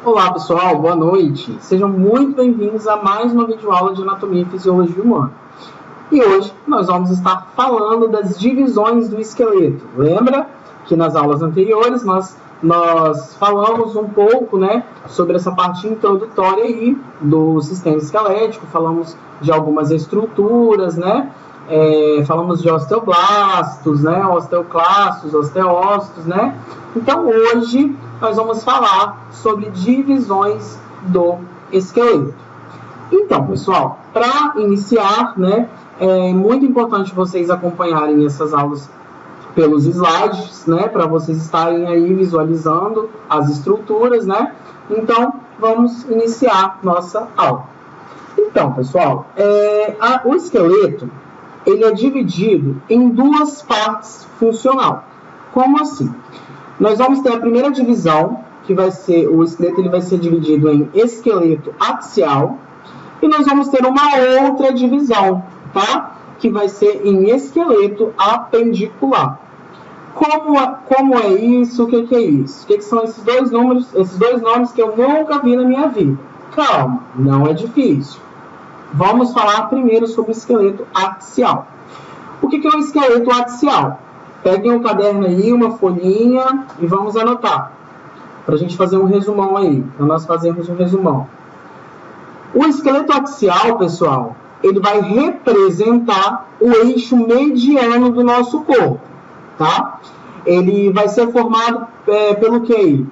Olá pessoal, boa noite. Sejam muito bem-vindos a mais uma videoaula de Anatomia e Fisiologia Humana. E hoje nós vamos estar falando das divisões do esqueleto. Lembra que nas aulas anteriores nós falamos um pouco, sobre essa parte introdutória aí do sistema esquelético, falamos de algumas estruturas, falamos de osteoblastos, osteoclastos, osteócitos, Então, hoje, nós vamos falar sobre divisões do esqueleto. Então, pessoal, para iniciar, é muito importante vocês acompanharem essas aulas pelos slides, para vocês estarem aí visualizando as estruturas, Então, vamos iniciar nossa aula. Então, pessoal, o esqueleto, ele é dividido em duas partes funcionais. Como assim? Nós vamos ter a primeira divisão, que vai ser, o esqueleto ele vai ser dividido em esqueleto axial, e nós vamos ter uma outra divisão, tá? Que vai ser em esqueleto apendicular. Como é isso? O que é isso? O que são esses dois nomes que eu nunca vi na minha vida? Calma, não é difícil. Vamos falar primeiro sobre o esqueleto axial. O que é o esqueleto axial? Peguem um caderno aí, uma folhinha e vamos anotar. Para a gente fazer um resumão aí. Para nós fazermos um resumão. O esqueleto axial, pessoal, ele vai representar o eixo mediano do nosso corpo, tá? Ele vai ser formado pelo quê?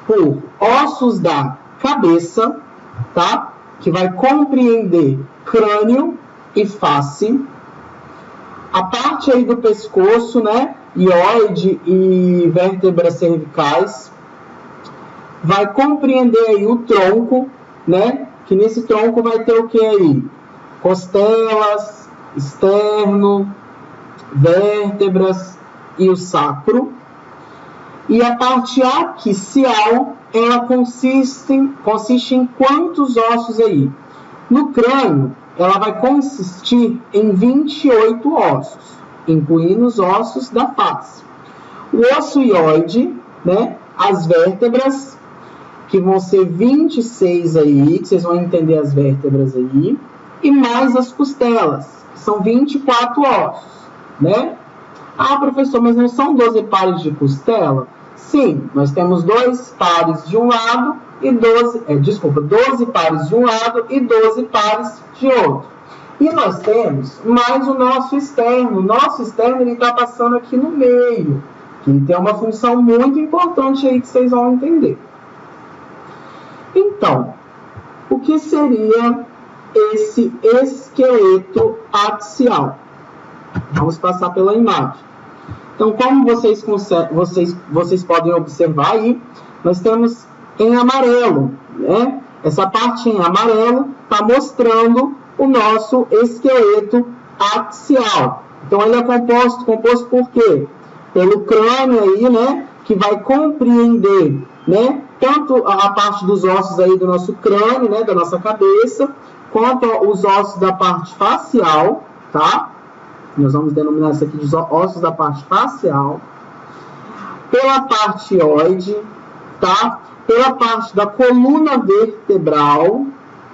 Por ossos da cabeça, tá? Que vai compreender crânio e face. A parte aí do pescoço, hioide e vértebras cervicais. Vai compreender aí o tronco, que nesse tronco vai ter o que aí? Costelas, externo, vértebras e o sacro. E a parte axial, ela consiste em quantos ossos aí? No crânio, ela vai consistir em 28 ossos, incluindo os ossos da face. O osso hioide, as vértebras, que vão ser 26 aí, que vocês vão entender as vértebras aí, e mais as costelas, que são 24 ossos, Ah, professor, mas não são 12 pares de costela? Sim, nós temos 2 pares de um lado e 12 pares de um lado e 12 pares de outro. E nós temos mais o nosso externo. O nosso externo está passando aqui no meio, que tem uma função muito importante aí que vocês vão entender. Então, o que seria esse esqueleto axial? Vamos passar pela imagem. Então, como vocês podem observar aí, nós temos em amarelo, Essa parte em amarelo está mostrando o nosso esqueleto axial. Então, ele é composto por quê? Pelo crânio aí, que vai compreender, tanto a parte dos ossos aí do nosso crânio, da nossa cabeça, quanto os ossos da parte facial, tá? Nós vamos denominar isso aqui de ossos da parte facial. Pela parte hioide, tá? Pela parte da coluna vertebral,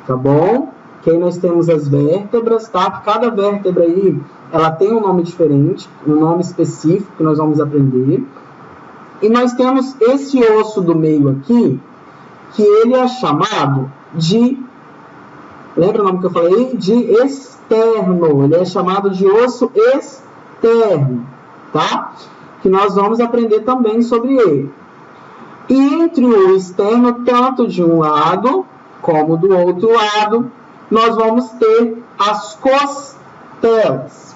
tá bom? Que aí nós temos as vértebras, tá? Cada vértebra aí, ela tem um nome diferente, um nome específico que nós vamos aprender. E nós temos esse osso do meio aqui, que ele é chamado de... Lembra o nome que eu falei? De externo. Ele é chamado de osso externo, tá? Que nós vamos aprender também sobre ele. E entre o externo, tanto de um lado como do outro lado, nós vamos ter as costelas.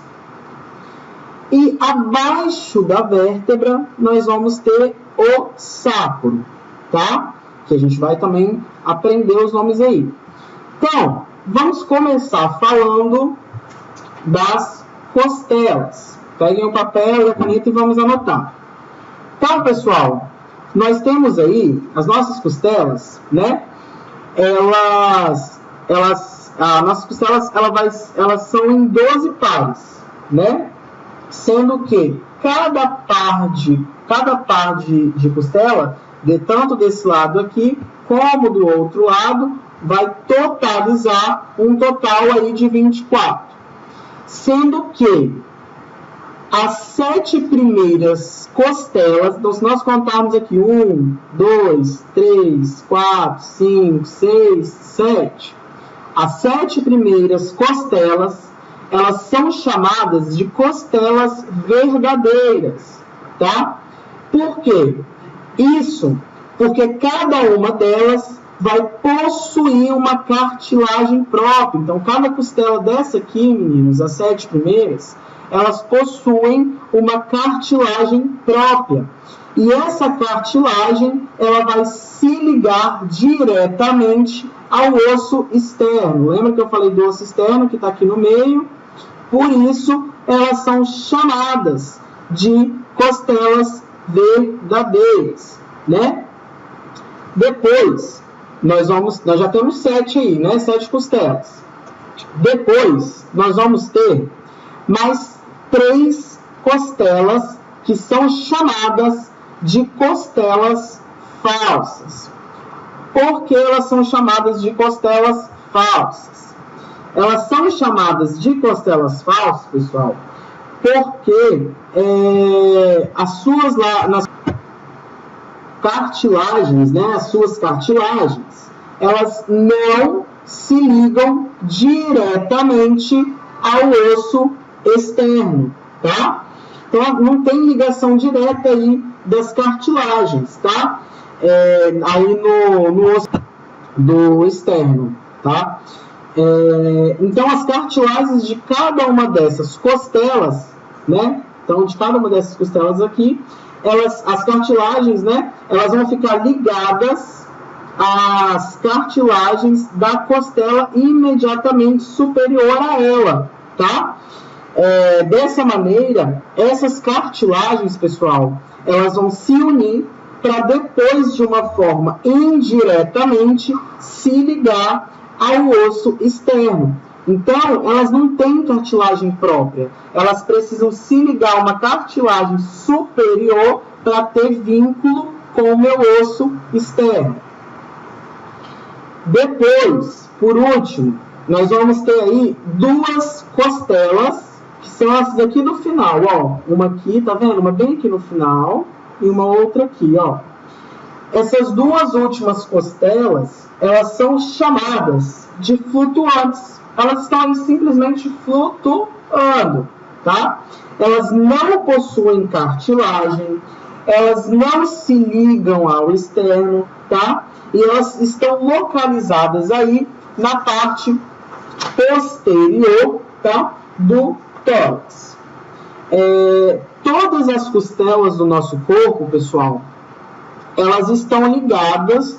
E abaixo da vértebra, nós vamos ter o sacro, tá? Que a gente vai também aprender os nomes aí. Então, vamos começar falando das costelas. Peguem o papel e a caneta e vamos anotar. Então, pessoal, nós temos aí as nossas costelas, As nossas costelas, elas são em 12 pares, Sendo que cada par de costela tanto desse lado aqui, como do outro lado, vai totalizar um total aí de 24. Sendo que as 7 primeiras costelas, então se nós contarmos aqui 1, 2, 3, 4, 5, 6, 7, as 7 primeiras costelas, elas são chamadas de costelas verdadeiras, tá? Por quê? Isso porque cada uma delas vai possuir uma cartilagem própria. Então, cada costela dessa aqui, meninos, as 7 primeiras, elas possuem uma cartilagem própria. E essa cartilagem, ela vai se ligar diretamente ao osso externo. Lembra que eu falei do osso externo, que está aqui no meio? Por isso, elas são chamadas de costelas verdadeiras, né? Depois, nós já temos 7 aí, né? 7 costelas. Depois, nós vamos ter mais 3 costelas que são chamadas de costelas falsas. Por que elas são chamadas de costelas falsas? Elas são chamadas de costelas falsas, pessoal, porque as suas nas cartilagens, né, as suas cartilagens, elas não se ligam diretamente ao osso externo, tá? Então, não tem ligação direta aí das cartilagens, tá? Aí no osso do externo, tá? Então, as cartilagens de cada uma dessas costelas, né? Então, de cada uma dessas costelas aqui, as cartilagens, né? Elas vão ficar ligadas às cartilagens da costela imediatamente superior a ela, tá? Dessa maneira, essas cartilagens, pessoal, elas vão se unir para depois, de uma forma indiretamente, se ligar ao osso externo. Então, elas não têm cartilagem própria. Elas precisam se ligar a uma cartilagem superior para ter vínculo com o meu osso externo. Depois, por último, nós vamos ter aí 2 costelas, que são essas aqui do final, ó. Uma aqui, tá vendo? Uma bem aqui no final e uma outra aqui, ó. Essas 2 últimas costelas, elas são chamadas de flutuantes. Elas estão aí simplesmente flutuando, tá? Elas não possuem cartilagem, elas não se ligam ao externo, tá? E elas estão localizadas aí na parte posterior, tá? Do tórax. Todas as costelas do nosso corpo, pessoal, elas estão ligados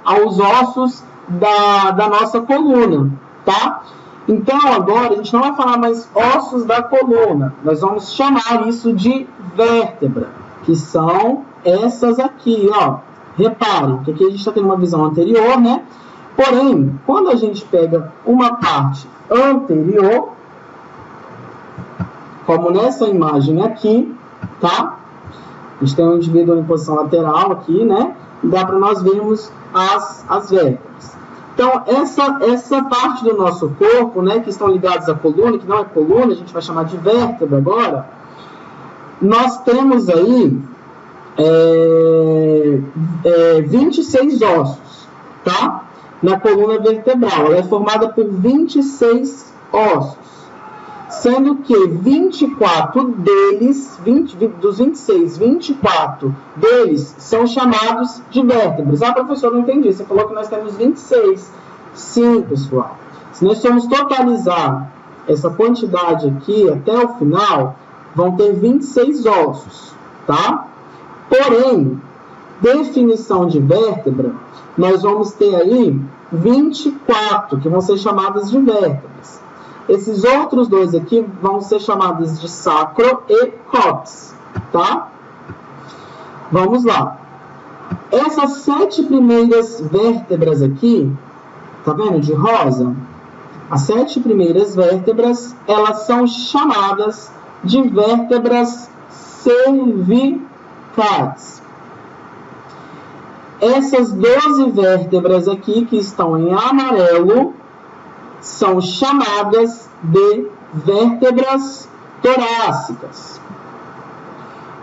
aos ossos da nossa coluna, tá? Então, agora, a gente não vai falar mais ossos da coluna. Nós vamos chamar isso de vértebra, que são essas aqui, ó. Reparem, que aqui a gente está tendo uma visão anterior, né? Porém, quando a gente pega uma parte anterior, como nessa imagem aqui, tá? A gente tem um indivíduo em posição lateral aqui, né? Dá para nós vermos as vértebras. Então, essa parte do nosso corpo, né, que estão ligados à coluna, que não é coluna, a gente vai chamar de vértebra agora, nós temos aí 26 ossos, tá? Na coluna vertebral. Ela é formada por 26 ossos, sendo que 24 deles, dos 26, 24 deles são chamados de vértebras. Ah, professor, não entendi. Você falou que nós temos 26. Sim, pessoal. Se nós formos totalizar essa quantidade aqui até o final, vão ter 26 ossos, tá? Porém, definição de vértebra, nós vamos ter aí 24, que vão ser chamadas de vértebras. Esses outros 2 aqui vão ser chamados de sacro e cóccix, tá? Vamos lá. Essas 7 primeiras vértebras aqui, tá vendo, de rosa? As 7 primeiras vértebras, elas são chamadas de vértebras cervicais. Essas 12 vértebras aqui, que estão em amarelo, são chamadas de vértebras torácicas.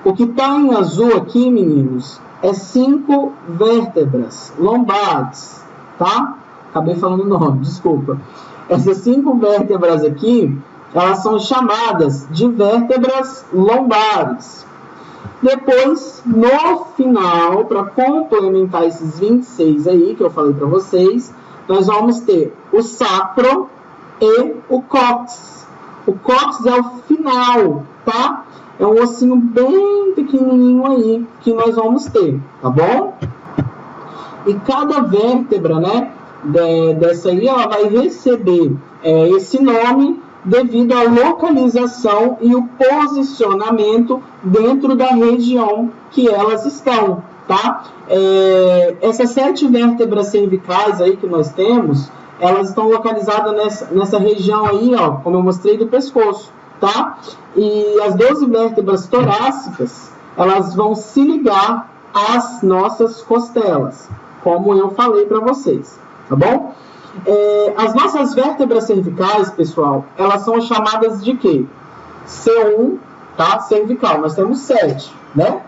O que está em azul aqui, meninos, é 5 vértebras lombares, tá? Acabei falando o nome, desculpa. Essas 5 vértebras aqui, elas são chamadas de vértebras lombares. Depois, no final, para complementar esses 26 aí que eu falei para vocês, nós vamos ter o sacro e o cóccix. O cóccix é o final, tá? É um ossinho bem pequenininho aí que nós vamos ter, tá bom? E cada vértebra, né, dessa aí, ela vai receber esse nome devido à localização e o posicionamento dentro da região que elas estão, tá? Essas 7 vértebras cervicais aí que nós temos, elas estão localizadas nessa região aí, ó, como eu mostrei, do pescoço, tá? E as 12 vértebras torácicas, elas vão se ligar às nossas costelas, como eu falei para vocês, tá bom? As nossas vértebras cervicais, pessoal, elas são chamadas de quê? C1, tá? Cervical. Nós temos 7, né?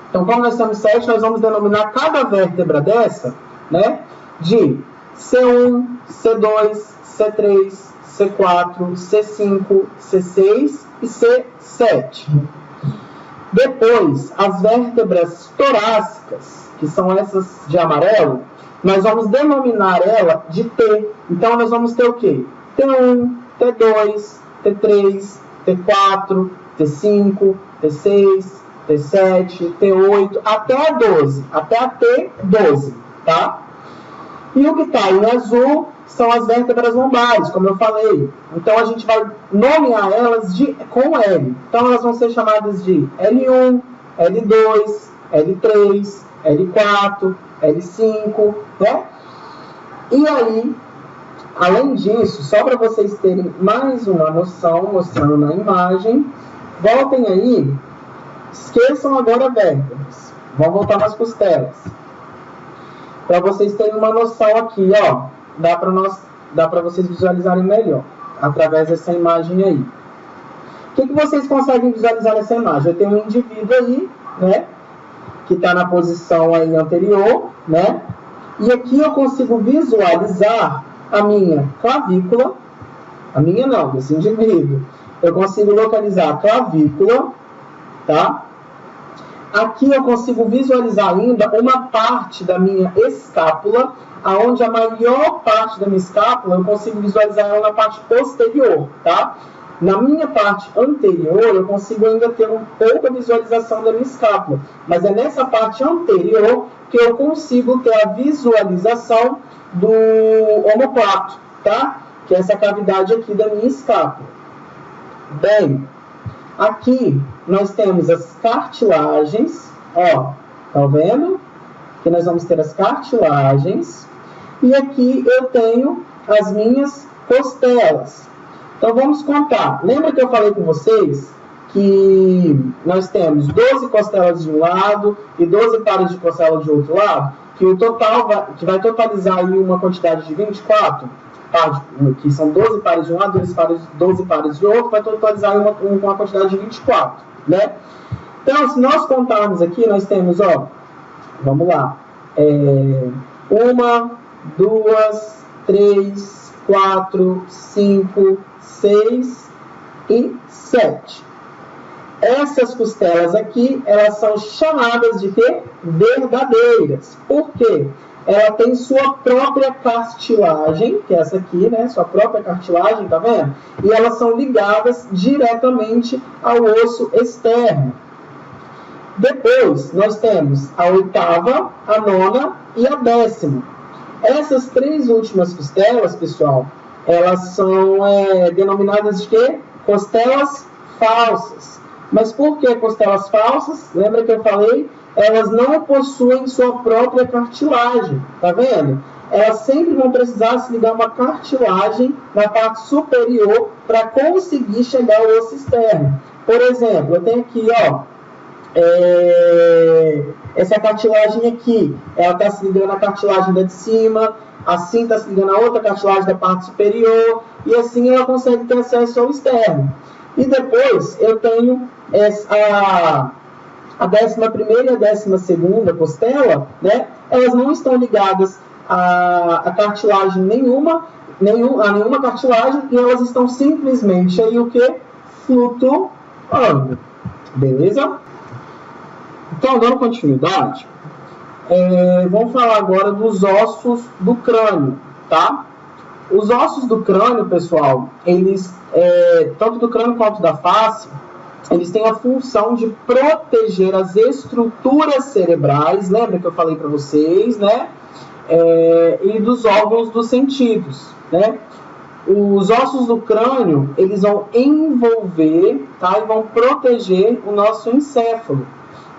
Então, como nós temos 7, nós vamos denominar cada vértebra dessa, né, de C1, C2, C3, C4, C5, C6 e C7. Depois, as vértebras torácicas, que são essas de amarelo, nós vamos denominar ela de T. Então, nós vamos ter o quê? T1, T2, T3, T4, T5, T6, T7, T8, até a 12, até a T12, tá? E o que está em azul são as vértebras lombares, como eu falei. Então, a gente vai nomear elas com L. Então, elas vão ser chamadas de L1, L2, L3, L4, L5, né? E aí, além disso, só para vocês terem mais uma noção, mostrando na imagem, voltem aí, esqueçam agora vértebras, vamos voltar nas costelas. Para vocês terem uma noção aqui, ó, dá para vocês visualizarem melhor, através dessa imagem aí. O que vocês conseguem visualizar nessa imagem? Eu tenho um indivíduo aí, né, que está na posição aí anterior, né? E aqui eu consigo visualizar a minha clavícula, a minha não, desse indivíduo. Eu consigo localizar a clavícula, tá? Aqui eu consigo visualizar ainda uma parte da minha escápula, aonde a maior parte da minha escápula eu consigo visualizar ela na parte posterior, tá? Na minha parte anterior, eu consigo ainda ter um pouco a visualização da minha escápula. Mas é nessa parte anterior que eu consigo ter a visualização do omóplato, tá? Que é essa cavidade aqui da minha escápula. Bem, aqui nós temos as cartilagens, ó, tá vendo? Aqui nós vamos ter as cartilagens. E aqui eu tenho as minhas costelas. Então, vamos contar. Lembra que eu falei com vocês que nós temos 12 costelas de um lado e 12 pares de costela de outro lado? Que o total vai totalizar aí uma quantidade de 24, que são 12 pares de um lado, 12 pares de outro, vai totalizar uma quantidade de 24, né? Então, se nós contarmos aqui, nós temos, ó, vamos lá, 1, 2, 3, 4, 5, 6 e 7. Essas costelas aqui, elas são chamadas de quê? Verdadeiras. Por quê? Ela tem sua própria cartilagem, que é essa aqui, né? Sua própria cartilagem, tá vendo? E elas são ligadas diretamente ao osso externo. Depois, nós temos a 8ª, a 9ª e a 10ª. Essas 3 últimas costelas, pessoal, elas são denominadas de quê? Costelas falsas. Mas por que costelas falsas? Lembra que eu falei? Elas não possuem sua própria cartilagem, tá vendo? Elas sempre vão precisar se ligar uma cartilagem na parte superior para conseguir chegar ao osso externo. Por exemplo, eu tenho aqui, ó, essa cartilagem aqui, ela está se ligando à cartilagem da de cima, assim está se ligando a outra cartilagem da parte superior, e assim ela consegue ter acesso ao externo. E depois eu tenho a 11ª e a 12ª costela, né? Elas não estão ligadas a cartilagem nenhuma cartilagem, e elas estão simplesmente aí o que? Flutuando. Beleza? Então, dando continuidade, vamos falar agora dos ossos do crânio, tá? Os ossos do crânio, pessoal, eles, tanto do crânio quanto da face, eles têm a função de proteger as estruturas cerebrais, lembra que eu falei para vocês, né? E dos órgãos dos sentidos, né? Os ossos do crânio, eles vão envolver, tá? E vão proteger o nosso encéfalo.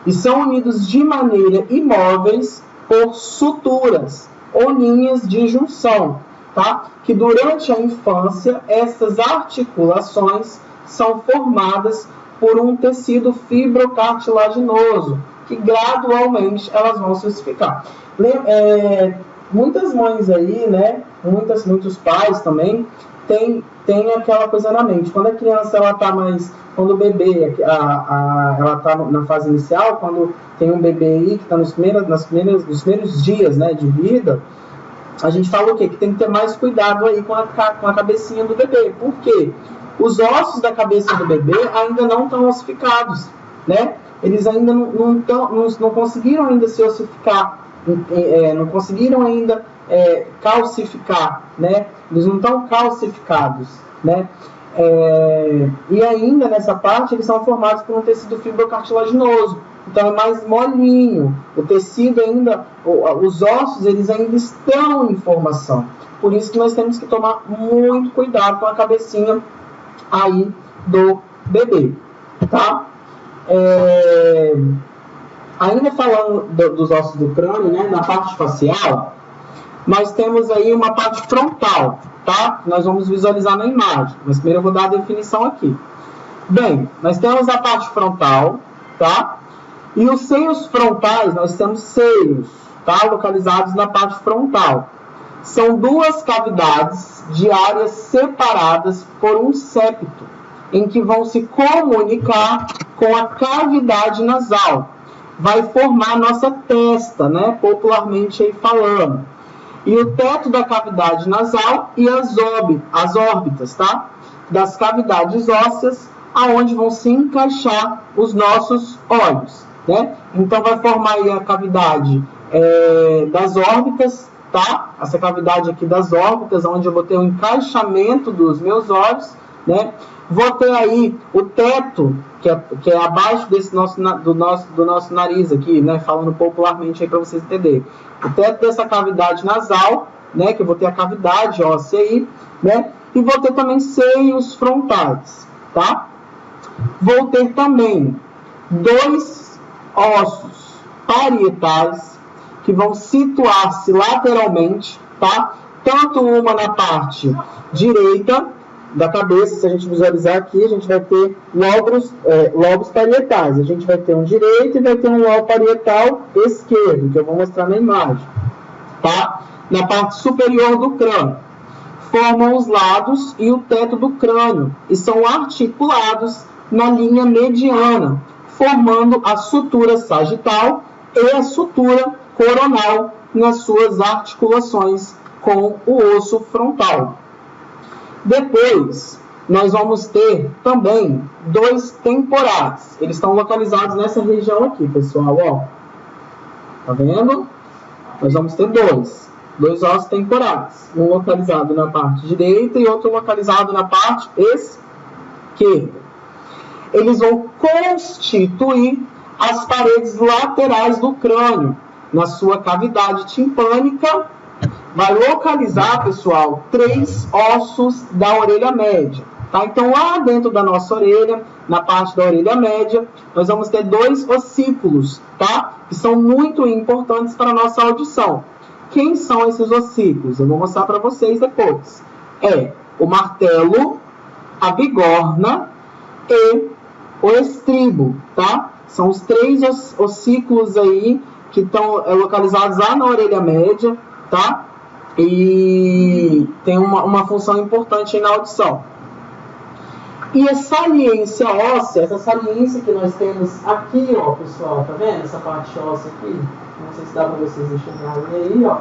E são unidos de maneira imóveis por suturas ou linhas de junção, tá? Que durante a infância, essas articulações são formadas por um tecido fibrocartilaginoso, que gradualmente elas vão se ossificar. Muitas mães aí, né, muitos pais também, tem aquela coisa na mente. Quando a criança, ela tá mais... Quando o bebê, ela tá na fase inicial, quando tem um bebê aí que está nos primeiros dias, né, de vida, a gente fala o quê? Que tem que ter mais cuidado aí com a cabecinha do bebê. Por quê? Os ossos da cabeça do bebê ainda não estão ossificados, né? Eles ainda não conseguiram ainda se ossificar, não conseguiram ainda calcificar, né? Eles não estão calcificados, né? E ainda nessa parte eles são formados por um tecido fibrocartilaginoso, então é mais molinho, o tecido ainda, os ossos, eles ainda estão em formação, por isso que nós temos que tomar muito cuidado com a cabecinha aí do bebê, tá? Ainda falando dos ossos do crânio, né, na parte facial, nós temos aí uma parte frontal, tá? Nós vamos visualizar na imagem, mas primeiro eu vou dar a definição aqui. Bem, nós temos a parte frontal, tá? E os seios frontais, nós temos seios, tá? Localizados na parte frontal. São duas cavidades de áreas separadas por um septo, em que vão se comunicar com a cavidade nasal. Vai formar a nossa testa, né? Popularmente aí falando. E o teto da cavidade nasal e as órbitas, tá? Das cavidades ósseas, aonde vão se encaixar os nossos olhos, né? Então, vai formar aí a cavidade das órbitas, tá? Essa cavidade aqui das órbitas, onde eu vou ter o encaixamento dos meus olhos, né? Vou ter aí o teto, que é abaixo do nosso nariz aqui, né? Falando popularmente aí para vocês entenderem. O teto dessa cavidade nasal, né? Que eu vou ter a cavidade óssea aí, né? E vou ter também seios frontais, tá? Vou ter também dois ossos parietais que vão situar-se lateralmente, tá? Tanto uma na parte direita da cabeça, se a gente visualizar aqui, a gente vai ter lobos parietais. A gente vai ter um direito e vai ter um lobo parietal esquerdo, que eu vou mostrar na imagem, tá? Na parte superior do crânio. Formam os lados e o teto do crânio e são articulados na linha mediana, formando a sutura sagital e a sutura coronal nas suas articulações com o osso frontal. Depois, nós vamos ter também dois temporais. Eles estão localizados nessa região aqui, pessoal, ó. Tá vendo? Nós vamos ter dois ossos temporais. Um localizado na parte direita e outro localizado na parte esquerda. Eles vão constituir as paredes laterais do crânio, na sua cavidade timpânica. Vai localizar, pessoal, 3 ossos da orelha média, tá? Então, lá dentro da nossa orelha, na parte da orelha média, nós vamos ter 2 ossículos, tá? Que são muito importantes para a nossa audição. Quem são esses ossículos? Eu vou mostrar para vocês depois. O martelo, a bigorna e o estribo, tá? São os 3 ossículos aí que estão localizados lá na orelha média, tá? E tem uma função importante aí na audição. E a saliência óssea, essa saliência que nós temos aqui, ó, pessoal, tá vendo? Essa parte óssea aqui, não sei se dá para vocês enxergarem aí, ó.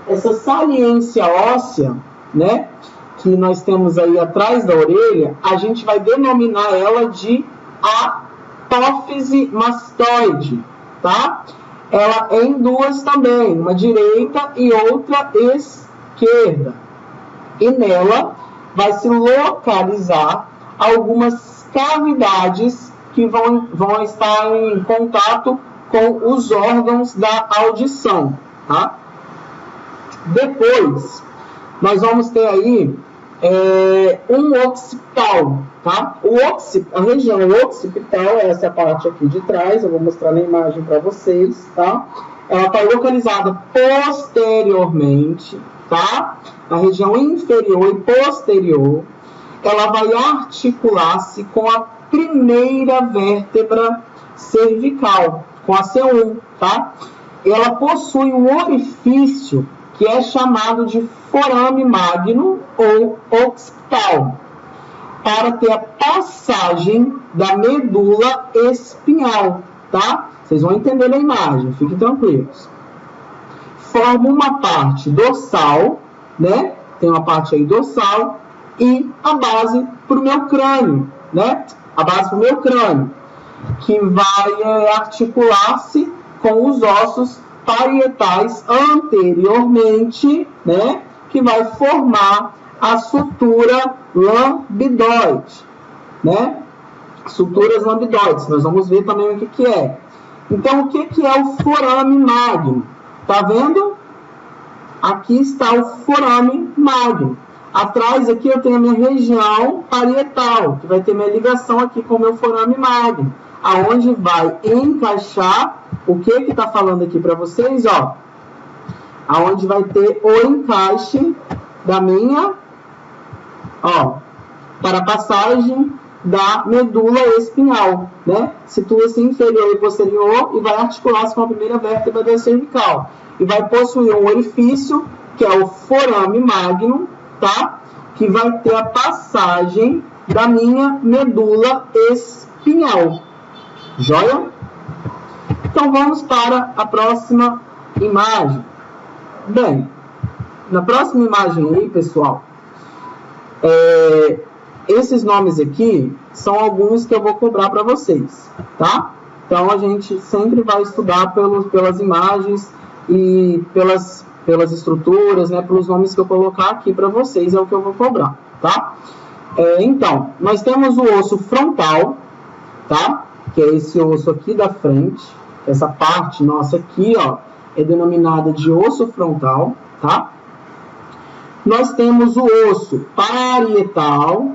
Essa saliência óssea, né, que nós temos aí atrás da orelha, a gente vai denominar ela de apófise mastoide, tá? Ela é em 2 também, uma direita e outra esquerda. E nela vai se localizar algumas cavidades que vão estar em contato com os órgãos da audição, tá? Depois, nós vamos ter aí um occipital, tá? A região occipital, essa parte aqui de trás, eu vou mostrar na imagem para vocês, tá? Ela está localizada posteriormente, tá? Na região inferior e posterior. Ela vai articular-se com a primeira vértebra cervical, com a C1, tá? Ela possui um orifício que é chamado de forame magno ou occipital, para ter a passagem da medula espinhal, tá? Vocês vão entender na imagem, fiquem tranquilos. Forma uma parte dorsal, né? Tem uma parte aí dorsal e a base para o meu crânio, né? A base para o meu crânio, que vai articular-se com os ossos parietais anteriormente, né? Que vai formar a sutura lambidoide, né? Suturas lambidoides. Nós vamos ver também o que é. Então, o que é o forame magno? Tá vendo? Aqui está o forame magno. Atrás aqui eu tenho a minha região parietal, que vai ter minha ligação aqui com o meu forame magno, aonde vai encaixar o que está falando aqui para vocês, ó, aonde vai ter o encaixe da minha, ó, para a passagem da medula espinhal, né? Situa-se inferior e posterior e vai articular-se com a primeira vértebra da cervical. E vai possuir um orifício, que é o forame magno, tá? Que vai ter a passagem da minha medula espinhal. Joia? Então, vamos para a próxima imagem. Bem, na próxima imagem aí, pessoal, esses nomes aqui são alguns que eu vou cobrar para vocês, tá? Então, a gente sempre vai estudar pelas imagens e pelas estruturas, né? Pelos nomes que eu colocar aqui para vocês, é o que eu vou cobrar, tá? Então, nós temos o osso frontal, tá? Que é esse osso aqui da frente. Essa parte nossa aqui, ó, é denominada de osso frontal, tá? Nós temos o osso parietal,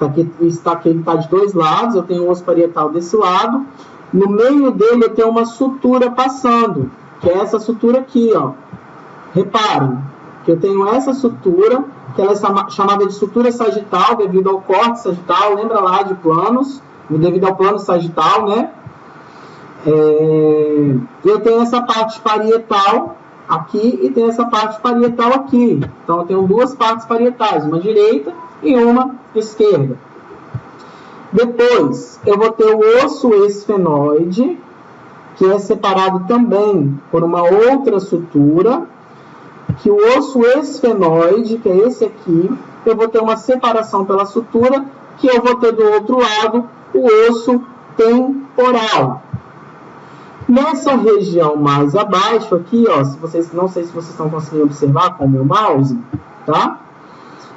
ele está de 2 lados, eu tenho o osso parietal desse lado. No meio dele eu tenho uma sutura passando, que é essa sutura aqui, ó. Reparem que eu tenho essa sutura, que ela é chamada de sutura sagital, devido ao corte sagital, lembra lá de planos, devido ao plano sagital, né? Eu tenho essa parte parietal aqui e tenho essa parte parietal aqui. Então, eu tenho 2 partes parietais, uma direita e uma esquerda. Depois, eu vou ter o osso esfenoide, que é separado também por uma outra sutura, que o osso esfenoide, que é esse aqui, eu vou ter uma separação pela sutura, que eu vou ter do outro lado o osso temporal. Nessa região mais abaixo aqui, ó, não sei se vocês estão conseguindo observar com o meu mouse, tá?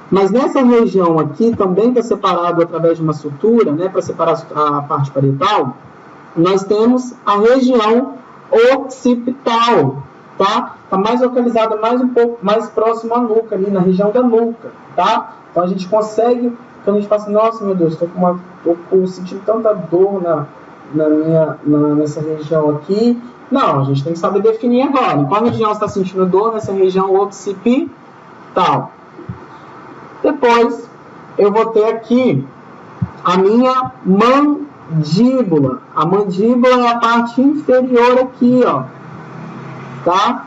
Mas nessa região aqui também está separado através de uma sutura, né, para separar a parte parietal, nós temos a região occipital, tá? Está mais localizada um pouco mais próximo à nuca, ali na região da nuca, tá? Então a gente consegue, quando a gente fala assim, nossa, meu Deus, estou sentindo tanta dor nessa região aqui. Não, a gente tem que saber definir agora. Em qual região você está sentindo dor? Nessa região occipital. Depois, eu vou ter aqui a minha mandíbula. A mandíbula é a parte inferior aqui, ó, tá?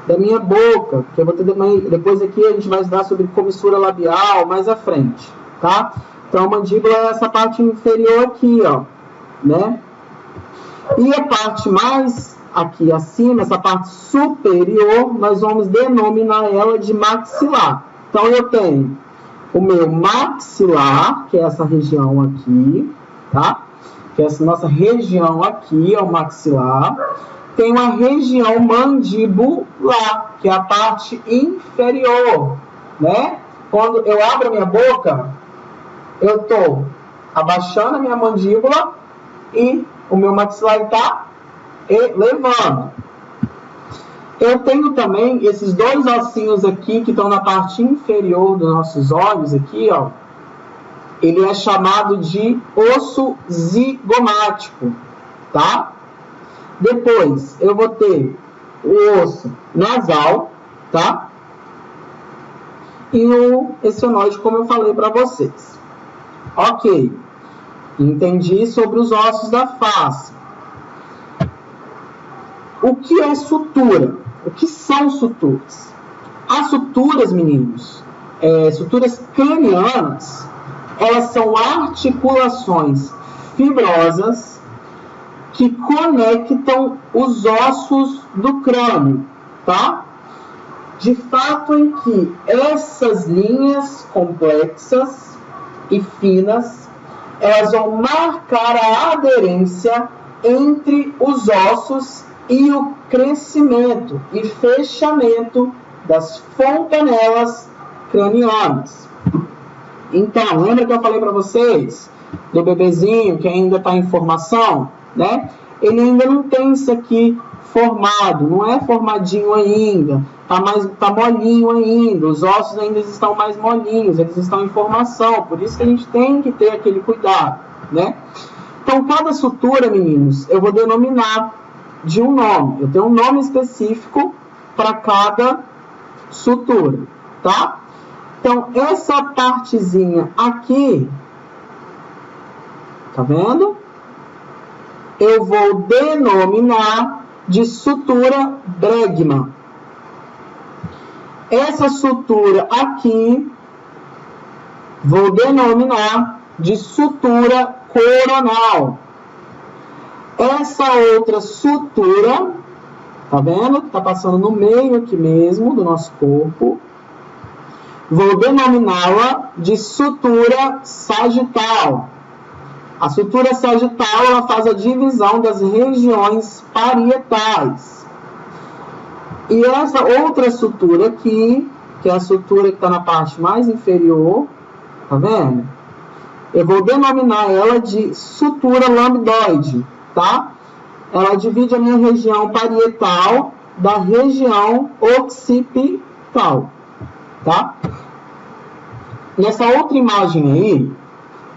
Da minha boca, que eu vou ter depois aqui a gente vai estudar sobre comissura labial mais à frente, tá? Então a mandíbula é essa parte inferior aqui, ó, né? E a parte mais aqui acima, essa parte superior, nós vamos denominar ela de maxilar. Então eu tenho o meu maxilar, que é essa região aqui, tá? Que é essa nossa região aqui, é o maxilar. Tem uma região mandibular, que é a parte inferior, né? Quando eu abro a minha boca, eu estou abaixando a minha mandíbula e o meu maxilar está elevando. Eu tenho também esses dois ossinhos aqui que estão na parte inferior dos nossos olhos aqui, ó. Ele é chamado de osso zigomático, tá? Depois, eu vou ter o osso nasal, tá? E o esfenoide, como eu falei para vocês. Ok. Entendi sobre os ossos da face. O que é sutura? O que são suturas? As suturas, meninos, suturas cranianas, elas são articulações fibrosas que conectam os ossos do crânio, tá? De fato em que essas linhas complexas e finas, elas vão marcar a aderência entre os ossos e o crescimento e fechamento das fontanelas cranianas. Então, lembra que eu falei para vocês do bebezinho que ainda está em formação, né? Ele ainda não tem isso aqui formado, não é formadinho ainda, tá molinho ainda, os ossos ainda estão mais molinhos, eles estão em formação, por isso que a gente tem que ter aquele cuidado, né? Então, cada sutura, meninos, eu vou denominar de um nome, eu tenho um nome específico para cada sutura, tá? Então, essa partezinha aqui, tá vendo? Eu vou denominar de sutura bregma. Essa sutura aqui, vou denominar de sutura coronal. Essa outra sutura, tá vendo? Tá passando no meio aqui mesmo do nosso corpo. Vou denominá-la de sutura sagital. A sutura sagital, ela faz a divisão das regiões parietais. E essa outra sutura aqui, que é a sutura que está na parte mais inferior, tá vendo? Eu vou denominar ela de sutura lambdoide, tá? Ela divide a minha região parietal da região occipital, tá? Nessa outra imagem aí,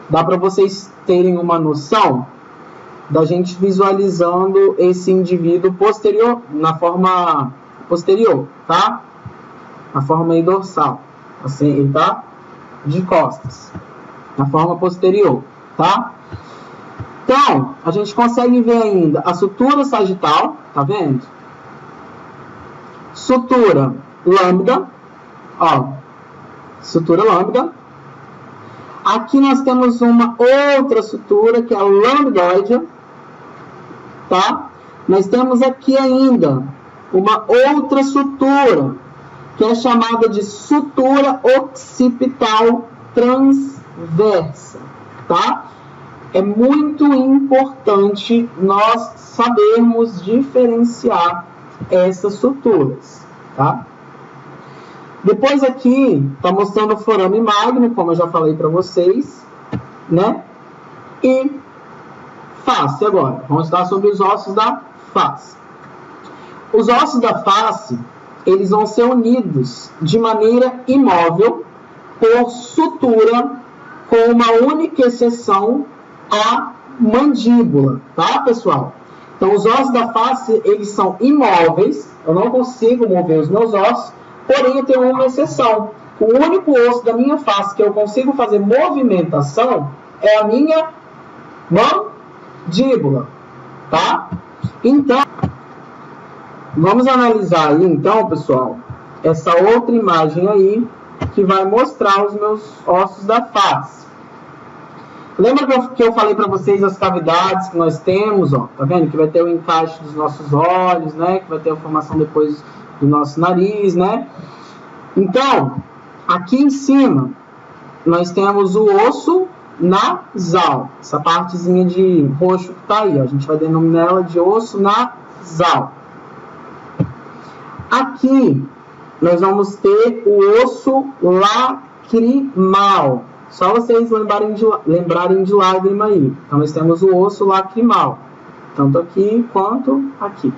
dá para vocês terem uma noção da gente visualizando esse indivíduo posterior, na forma posterior, tá? Na forma aí dorsal. Assim, ele tá de costas. Na forma posterior, tá? Então, a gente consegue ver ainda a sutura sagital, tá vendo? Sutura lambda, ó. Sutura lambda. Aqui nós temos uma outra sutura, que é a lambdoide, tá? Nós temos aqui ainda uma outra sutura, que é chamada de sutura occipital transversa, tá? É muito importante nós sabermos diferenciar essas suturas, tá? Depois aqui, está mostrando o forame magno, como eu já falei para vocês, né? E face agora. Vamos estudar sobre os ossos da face. Os ossos da face, eles vão ser unidos de maneira imóvel por sutura, com uma única exceção, a mandíbula, tá, pessoal? Então, os ossos da face, eles são imóveis. Eu não consigo mover os meus ossos. Porém, eu tenho uma exceção. O único osso da minha face que eu consigo fazer movimentação é a minha mandíbula, tá? Então, vamos analisar aí, então, pessoal, essa outra imagem aí, que vai mostrar os meus ossos da face. Lembra que eu falei para vocês as cavidades que nós temos, ó, tá vendo? Que vai ter o encaixe dos nossos olhos, né? Que vai ter a formação depois do nosso nariz, né? Então, aqui em cima, nós temos o osso nasal. Essa partezinha de roxo que tá aí, ó. A gente vai denominar ela de osso nasal. Aqui, nós vamos ter o osso lacrimal. Só vocês lembrarem de lágrima aí. Então, nós temos o osso lacrimal. Tanto aqui quanto aqui.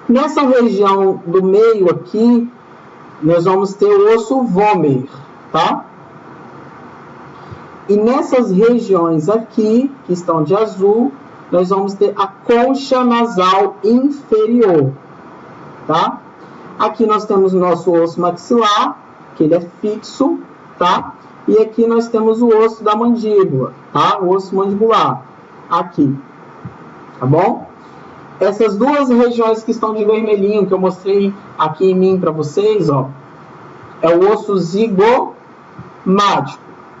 Nessa região do meio aqui, nós vamos ter o osso vômer, tá? E nessas regiões aqui, que estão de azul, nós vamos ter a concha nasal inferior, tá? Aqui nós temos o nosso osso maxilar, que ele é fixo, tá? E aqui nós temos o osso da mandíbula, tá? O osso mandibular, aqui, tá bom? Essas duas regiões que estão de vermelhinho, que eu mostrei aqui em mim para vocês, ó, é o osso zigomático,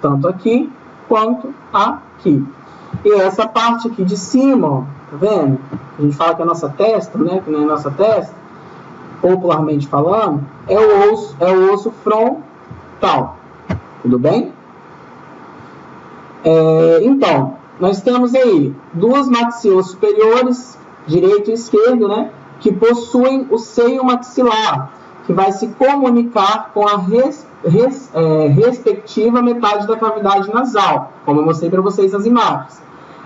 tanto aqui quanto aqui. E essa parte aqui de cima, ó, tá vendo? A gente fala que é a nossa testa, né? Que não é a nossa testa, popularmente falando, é o osso frontal. Tudo bem? Então, nós temos aí duas maxilas superiores, direito e esquerdo, né? Que possuem o seio maxilar, que vai se comunicar com a respectiva metade da cavidade nasal, como eu mostrei para vocês nas imagens.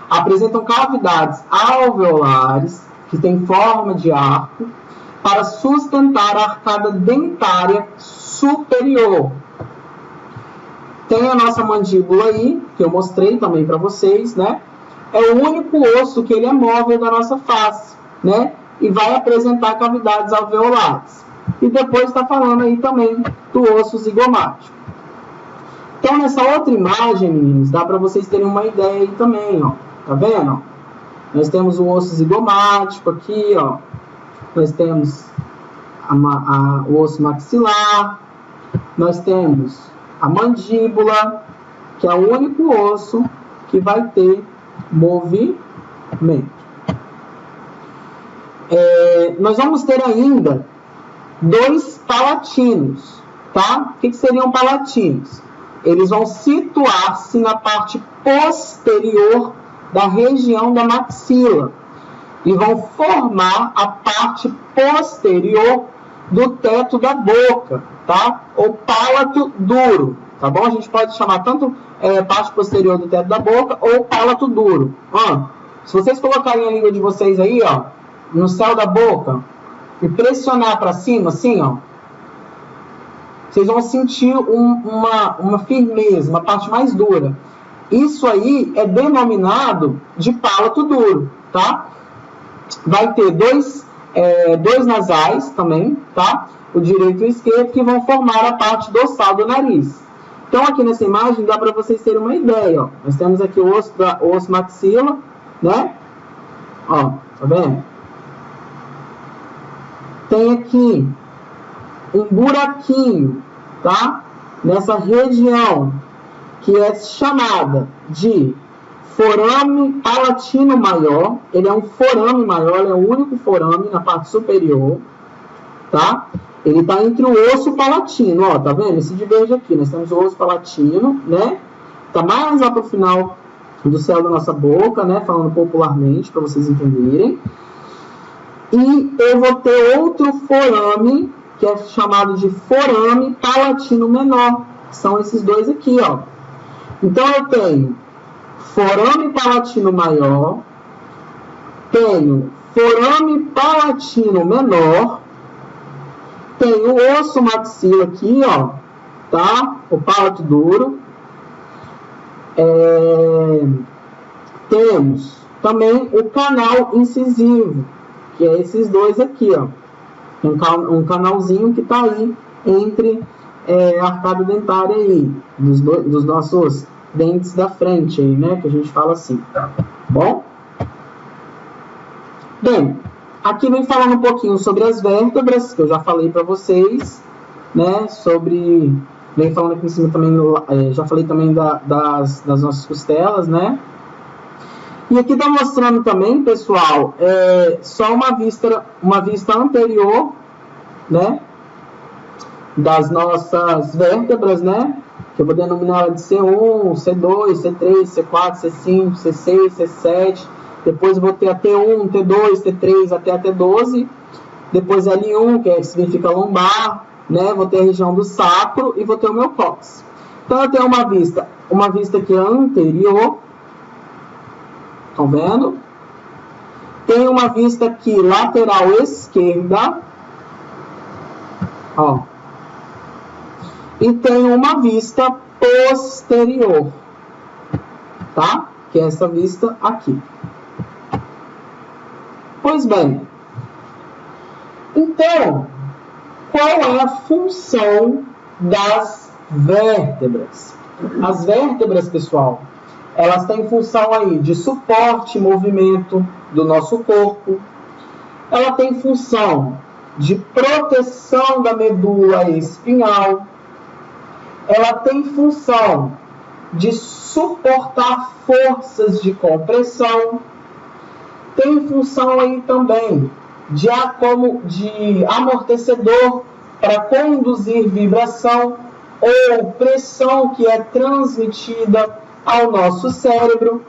Apresentam cavidades alveolares, que têm forma de arco, para sustentar a arcada dentária superior. Tem a nossa mandíbula aí, que eu mostrei também para vocês, né? É o único osso que ele é móvel da nossa face, né? E vai apresentar cavidades alveolares. E depois está falando aí também do osso zigomático. Então, nessa outra imagem, meninos, dá para vocês terem uma ideia aí também, ó. Tá vendo? Nós temos o osso zigomático aqui, ó. Nós temos o osso maxilar. Nós temos a mandíbula, que é o único osso que vai ter movimento. Nós vamos ter ainda dois palatinos, tá? O que seriam palatinos? Eles vão situar-se na parte posterior da região da maxila e vão formar a parte posterior do teto da boca, tá? Ou palato duro, tá bom? A gente pode chamar tanto parte posterior do teto da boca ou palato duro. Se vocês colocarem a língua de vocês aí, ó, no céu da boca e pressionar para cima, assim, ó, vocês vão sentir uma firmeza, uma parte mais dura. Isso aí é denominado de palato duro, tá? Vai ter dois nasais também, tá? O direito e o esquerdo, que vão formar a parte dorsal do nariz. Então, aqui nessa imagem, dá para vocês terem uma ideia, ó. Nós temos aqui o osso maxila, né? Ó, tá vendo? Tem aqui um buraquinho, tá? Nessa região, que é chamada de forame palatino maior. Ele é um forame maior, ele é o único forame na parte superior, tá? Ele está entre o osso palatino, ó, tá vendo? Esse de verde aqui, nós temos o osso palatino, né? Tá mais lá pro final do céu da nossa boca, né? Falando popularmente, para vocês entenderem. E eu vou ter outro forame, que é chamado de forame palatino menor, que são esses dois aqui, ó. Então, eu tenho forame palatino maior, tenho forame palatino menor, tenho o osso maxila aqui, ó, tá? O palato duro. Temos também o canal incisivo, que é esses dois aqui, ó. Um canalzinho que tá aí entre a arcada dentária aí, dos nossos dentes da frente aí, né? Que a gente fala assim. Bom? Bem, aqui vem falando um pouquinho sobre as vértebras, que eu já falei para vocês, né? Vem falando aqui em cima também, já falei também das nossas costelas, né? E aqui está mostrando também, pessoal, só uma vista anterior, né? Das nossas vértebras, né? Que eu vou denominar ela de C1, C2, C3, C4, C5, C6, C7. Depois eu vou ter a T1, T2, T3 até a T12. Depois L1, que significa lombar, né? Vou ter a região do sacro e vou ter o meu cóccix. Então eu tenho uma vista aqui anterior. Estão vendo? Tem uma vista aqui lateral esquerda. Ó. E tem uma vista posterior. Tá? Que é essa vista aqui. Pois bem. Então, qual é a função das vértebras? As vértebras, pessoal, elas têm função aí de suporte e movimento do nosso corpo. Ela tem função de proteção da medula espinhal. Ela tem função de suportar forças de compressão. Tem função aí também de amortecedor para conduzir vibração ou pressão que é transmitida ao nosso cérebro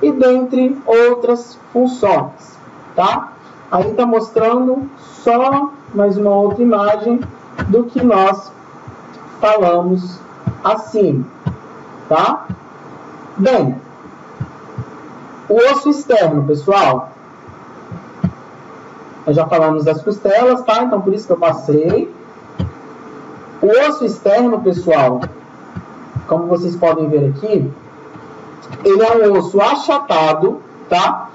e dentre outras funções, tá? Aí está mostrando só mais uma outra imagem do que nós falamos acima, tá? Bem, o osso externo, pessoal, nós já falamos das costelas, tá? Então, por isso que eu passei. O osso externo, pessoal, como vocês podem ver aqui, ele é um osso achatado, tá?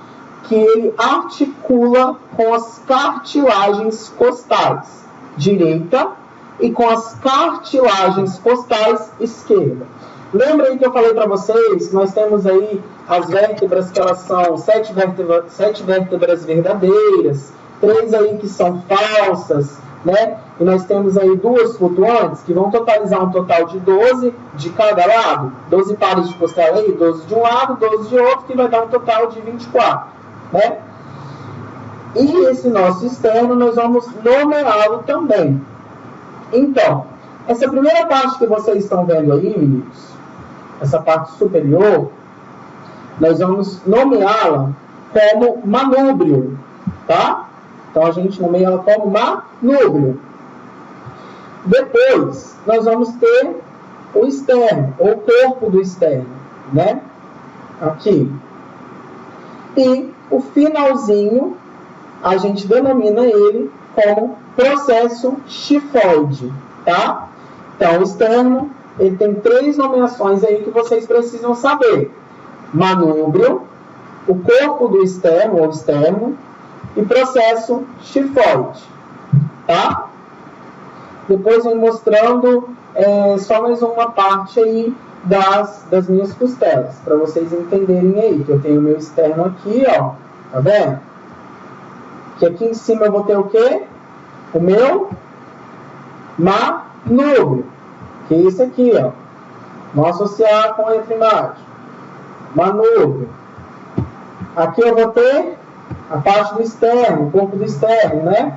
Que ele articula com as cartilagens costais direita e com as cartilagens costais esquerda. Lembra aí que eu falei para vocês que nós temos aí as vértebras que elas são 7 vértebras verdadeiras, 3 aí que são falsas, né? E nós temos aí 2 flutuantes que vão totalizar um total de 12 de cada lado. 12 pares de costela aí, 12 de um lado, 12 de outro, que vai dar um total de 24, né? E esse nosso externo nós vamos nomeá-lo também. Então, essa primeira parte que vocês estão vendo aí, meninos, essa parte superior, nós vamos nomeá-la como manúbrio, tá? Então, a gente nomeia ela como manúbrio. Depois, nós vamos ter o externo, ou o corpo do externo, né? Aqui. E o finalzinho, a gente denomina ele como processo xifoide, tá? Então, o externo, ele tem 3 nomeações aí que vocês precisam saber. Manúbrio, o corpo do externo, ou externo, e processo xifoide, tá? Depois vem mostrando só mais uma parte aí das minhas costelas, para vocês entenderem aí, que eu tenho o meu externo aqui, ó, tá vendo? Que aqui em cima eu vou ter o quê? O meu manúbrio, que é isso aqui, ó. Vamos associar com a outra imagem. Manúbrio. Aqui eu vou ter a parte do externo, o corpo do externo, né?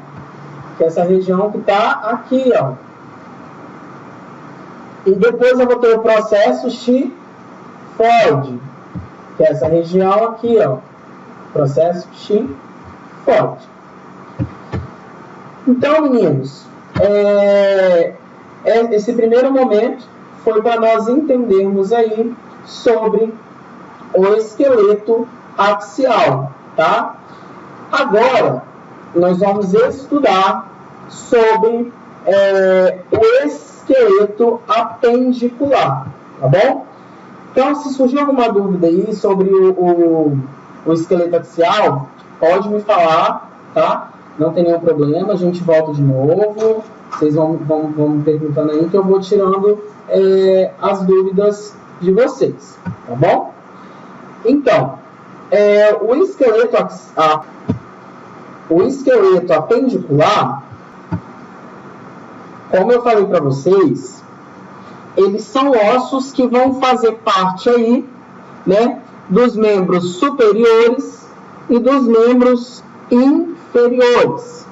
Que é essa região que está aqui, ó. E depois eu vou ter o processo xifoide, que é essa região aqui, ó. Processo xifoide. Então, meninos, esse primeiro momento foi para nós entendermos aí sobre o esqueleto axial, tá? Agora, nós vamos estudar sobre o esqueleto apendicular, tá bom? Então, se surgir alguma dúvida aí sobre o esqueleto axial, pode me falar, tá? Não tem nenhum problema, a gente volta de novo. Vocês vão me perguntando aí que eu vou tirando as dúvidas de vocês, tá bom? Então, o esqueleto apendicular, como eu falei para vocês, eles são ossos que vão fazer parte aí, né, dos membros superiores e dos membros inferiores.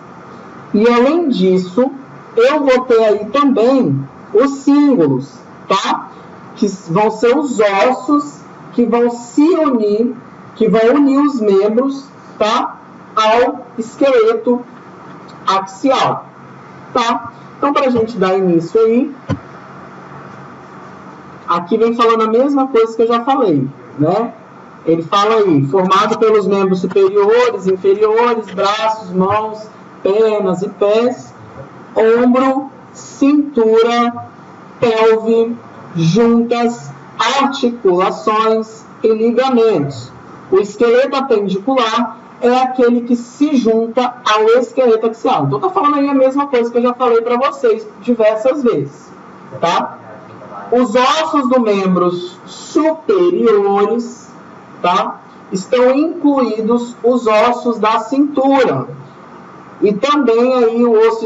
E além disso, eu vou ter aí também os cíngulos, tá? Que vão ser os ossos que vão se unir, que vão unir os membros, tá? Ao esqueleto axial, tá? Então, para a gente dar início aí, aqui vem falando a mesma coisa que eu já falei, né? Ele fala aí, formado pelos membros superiores, inferiores, braços, mãos, pernas e pés, ombro, cintura, pelve, juntas, articulações e ligamentos. O esqueleto apendicular é aquele que se junta ao esqueleto axial. Então, tá falando aí a mesma coisa que eu já falei para vocês diversas vezes, tá? Os ossos dos membros superiores, tá? Estão incluídos os ossos da cintura. E também aí o osso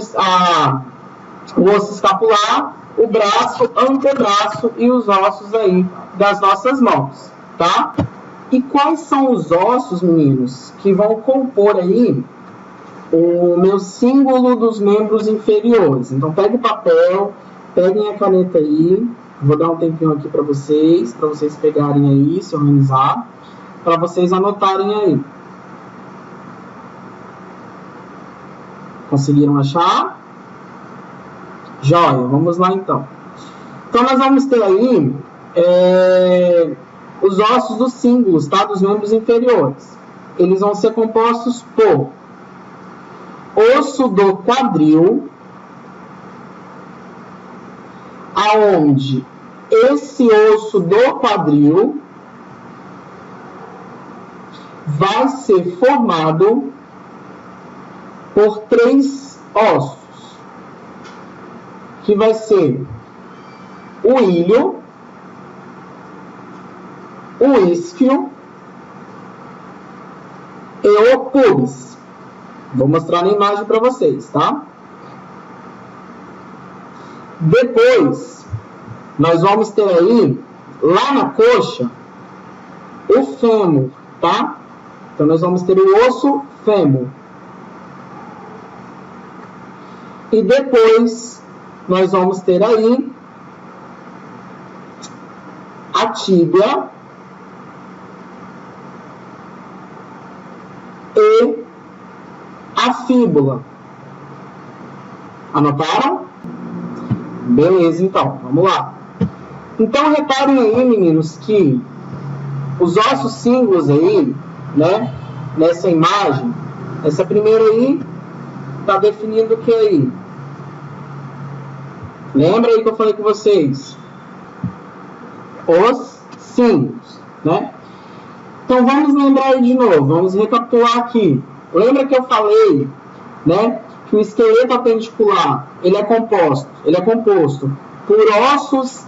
escapular, o braço, antebraço e os ossos aí das nossas mãos, tá? E quais são os ossos, meninos, que vão compor aí o meu símbolo dos membros inferiores? Então, pegue o papel, peguem a caneta aí. Vou dar um tempinho aqui para vocês pegarem aí, se organizar, para vocês anotarem aí. Conseguiram achar? Joia, vamos lá então. Então, nós vamos ter aí os ossos dos cíngulos, tá? Dos membros inferiores. Eles vão ser compostos por osso do quadril, aonde esse osso do quadril vai ser formado por 3 ossos, que vai ser o ilho, o isquio e o pubis. Vou mostrar na imagem para vocês, tá? Depois, nós vamos ter aí, lá na coxa, o fêmur, tá? Então, nós vamos ter o osso fêmur. E depois, nós vamos ter aí a tíbia e a fíbula. Anotaram? Beleza, então, vamos lá. Então, reparem aí, meninos, que os ossos cíngulos aí, né, nessa imagem, essa primeira aí, tá definindo o que aí? Lembra aí que eu falei com vocês? Os cíngulos, né? Então, vamos lembrar aí de novo, vamos recapitular aqui. Lembra que eu falei, né, que o esqueleto apendicular, ele é composto por ossos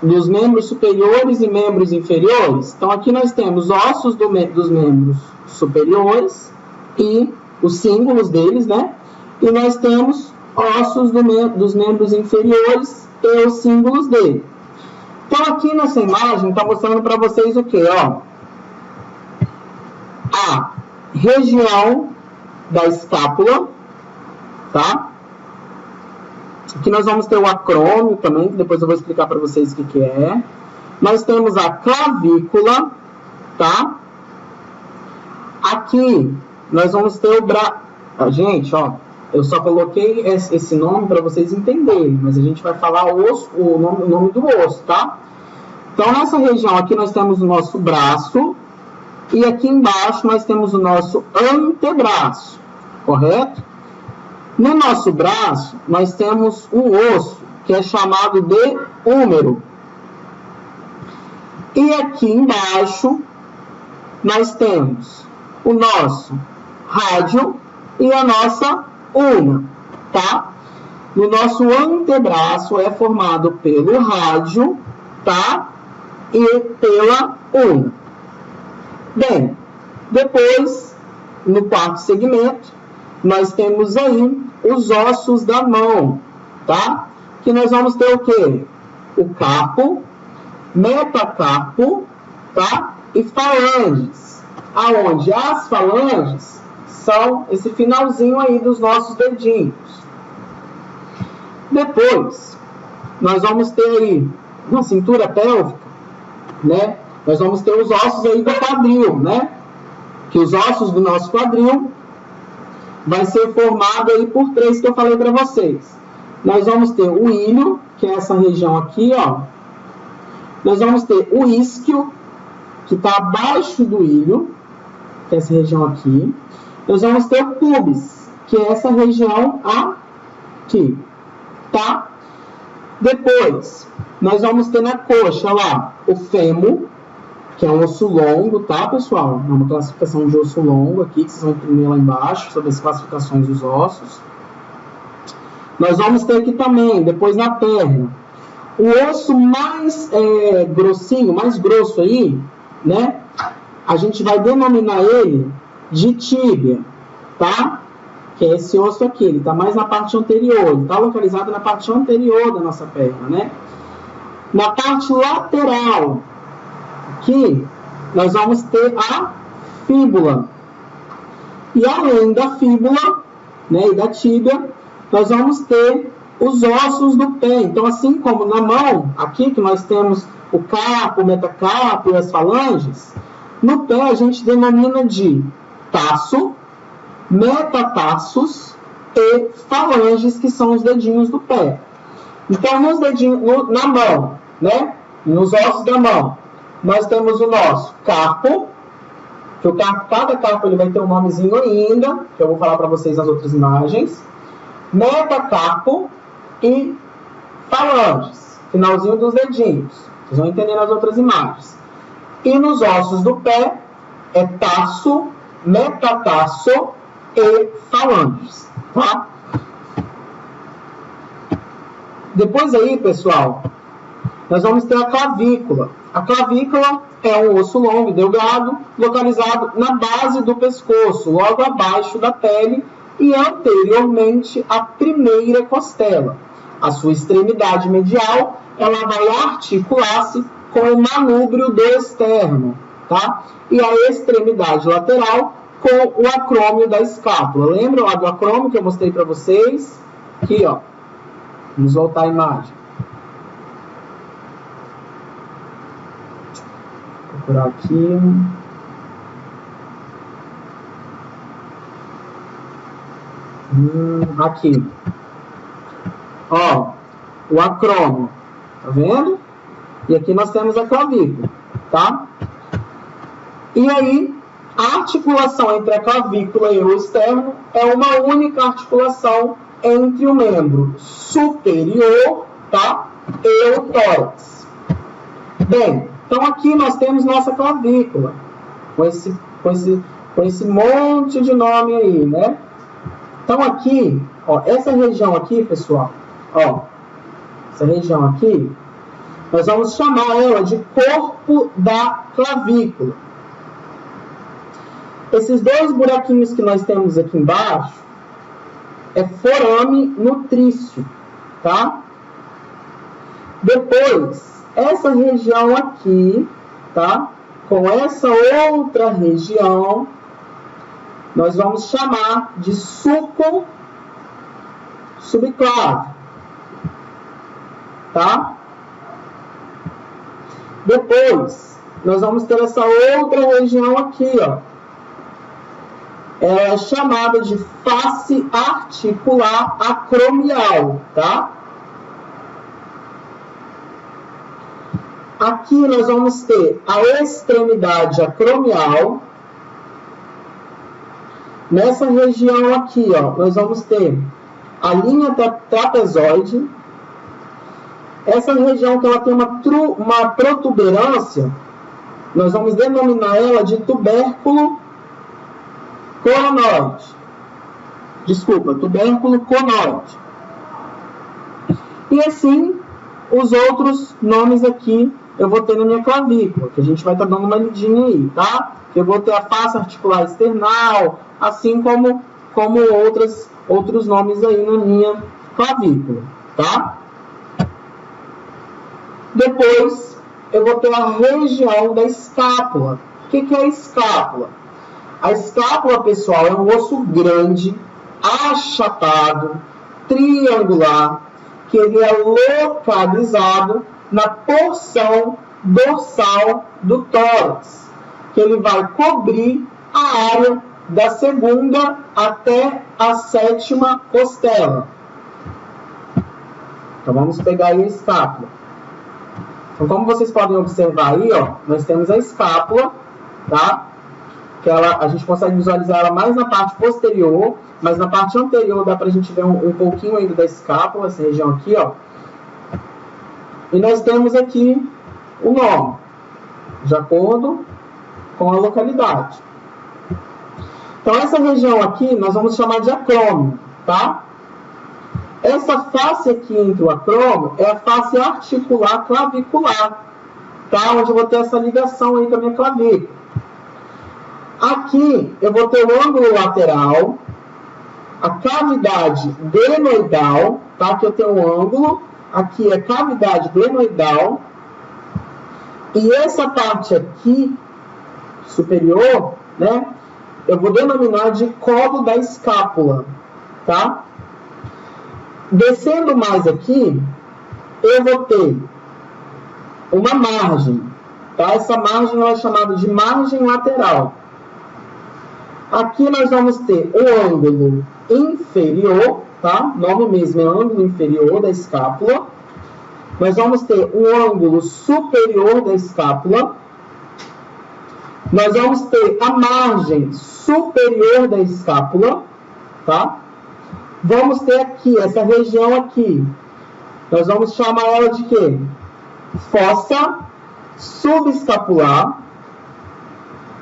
dos membros superiores e membros inferiores? Então, aqui nós temos ossos dos membros superiores e os símbolos deles, né? E nós temos ossos dos membros inferiores e os símbolos dele. Então, aqui nessa imagem, está mostrando para vocês o que? Ó, a região da escápula, tá? Aqui nós vamos ter o acrômio também, que depois eu vou explicar para vocês o que é. Nós temos a clavícula, tá? Aqui nós vamos ter o braço. Gente, ó, eu só coloquei esse nome para vocês entenderem, mas a gente vai falar o nome do osso, tá? Então, nessa região aqui nós temos o nosso braço e aqui embaixo nós temos o nosso antebraço, correto? No nosso braço, nós temos um osso que é chamado de húmero. E aqui embaixo, nós temos o nosso rádio e a nossa una, tá? No nosso antebraço é formado pelo rádio, tá? E pela una. Bem, depois, no quarto segmento, nós temos aí os ossos da mão, tá? Que nós vamos ter o quê? O carpo, metacarpo, tá? E falanges, aonde as falanges são esse finalzinho aí dos nossos dedinhos. Depois, nós vamos ter aí na cintura pélvica, né? Nós vamos ter os ossos aí do quadril, né? Que os ossos do nosso quadril vai ser formado aí por três que eu falei para vocês. Nós vamos ter o ilho, que é essa região aqui, ó. Nós vamos ter o isquio, que está abaixo do ilho, que é essa região aqui. Nós vamos ter o pubis, que é essa região aqui, tá? Depois, nós vamos ter na coxa lá o fêmur, que é um osso longo, tá, pessoal? É uma classificação de osso longo aqui, que vocês vão imprimir lá embaixo, sobre as classificações dos ossos. Nós vamos ter aqui também, depois na perna, o osso mais grossinho, mais grosso aí, né? A gente vai denominar ele de tíbia, tá? Que é esse osso aqui, ele tá mais na parte anterior, ele tá localizado na parte anterior da nossa perna, né? Na parte lateral, aqui, nós vamos ter a fíbula. E além da fíbula, né, e da tíbia, nós vamos ter os ossos do pé. Então, assim como na mão, aqui que nós temos o carpo, o metacarpo e as falanges, no pé a gente denomina de taço, metatarsos e falanges, que são os dedinhos do pé. Então, nos dedinhos, na mão, né, nos ossos da mão, nós temos o nosso carpo, que cada carpo ele vai ter um nomezinho ainda, que eu vou falar para vocês nas outras imagens. Metacarpo e falanges, finalzinho dos dedinhos. Vocês vão entender nas outras imagens. E nos ossos do pé é taço, metatarso e falanges, tá? Depois aí, pessoal, nós vamos ter a clavícula. A clavícula é um osso longo e delgado, localizado na base do pescoço, logo abaixo da pele e anteriormente à primeira costela. A sua extremidade medial, ela vai articular-se com o manúbrio do externo, tá? E a extremidade lateral com o acrômio da escápula. Lembra lá do acrômio que eu mostrei para vocês? Aqui, ó. Vamos voltar a imagem. Vou procurar aqui. Aqui. Ó, o acrômio. Tá vendo? E aqui nós temos a clavícula, tá? E aí, a articulação entre a clavícula e o externo é uma única articulação entre o membro superior, tá? E o tórax. Bem, então aqui nós temos nossa clavícula, com esse monte de nome aí, né? Então aqui, ó, essa região aqui, pessoal, ó, essa região aqui, nós vamos chamar ela de corpo da clavícula. Esses dois buraquinhos que nós temos aqui embaixo é forame nutrício, tá? Depois, essa região aqui, tá? Com essa outra região, nós vamos chamar de sulco subclávio, tá? Depois, nós vamos ter essa outra região aqui, ó. Ela é chamada de face articular acromial, tá? Aqui nós vamos ter a extremidade acromial. Nessa região aqui, ó, nós vamos ter a linha trapezoide. Essa região que ela tem uma protuberância, nós vamos denominar ela de tubérculo conoide. Desculpa, tubérculo conoide. E assim, os outros nomes aqui eu vou ter na minha clavícula, que a gente vai estar dando uma lidinha aí, tá? Eu vou ter a face articular external, assim como outros nomes aí na minha clavícula, tá? Depois, eu vou ter a região da escápula. O que é a escápula? A escápula, pessoal, é um osso grande, achatado, triangular, que ele é localizado na porção dorsal do tórax, que ele vai cobrir a área da segunda até a sétima costela. Então, vamos pegar aí a escápula. Então, como vocês podem observar aí, ó, nós temos a escápula, tá? Que a gente consegue visualizar ela mais na parte posterior, mas na parte anterior dá pra gente ver um pouquinho ainda da escápula, essa região aqui, ó. E nós temos aqui o nome, de acordo com a localidade. Então, essa região aqui nós vamos chamar de acrômio, tá? Essa face aqui entre o acrômio é a face articular clavicular, tá? Onde eu vou ter essa ligação aí com a minha clavícula. Aqui eu vou ter o ângulo lateral, a cavidade glenoidal, tá? Aqui eu tenho um ângulo, aqui é cavidade glenoidal. E essa parte aqui, superior, né? Eu vou denominar de colo da escápula, tá? Descendo mais aqui, eu vou ter uma margem, tá? Essa margem é chamada de margem lateral. Aqui nós vamos ter o ângulo inferior, tá? O nome mesmo é ângulo inferior da escápula. Nós vamos ter o ângulo superior da escápula. Nós vamos ter a margem superior da escápula, tá? Vamos ter aqui, essa região aqui, nós vamos chamar ela de quê? Fossa subescapular.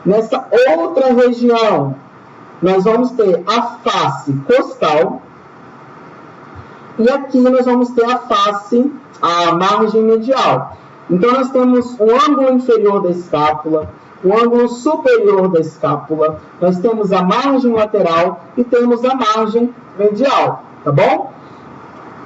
Nessa outra região, nós vamos ter a face costal. E aqui nós vamos ter a margem medial. Então, nós temos o ângulo inferior da escápula, o ângulo superior da escápula, nós temos a margem lateral e temos a margem medial, tá bom?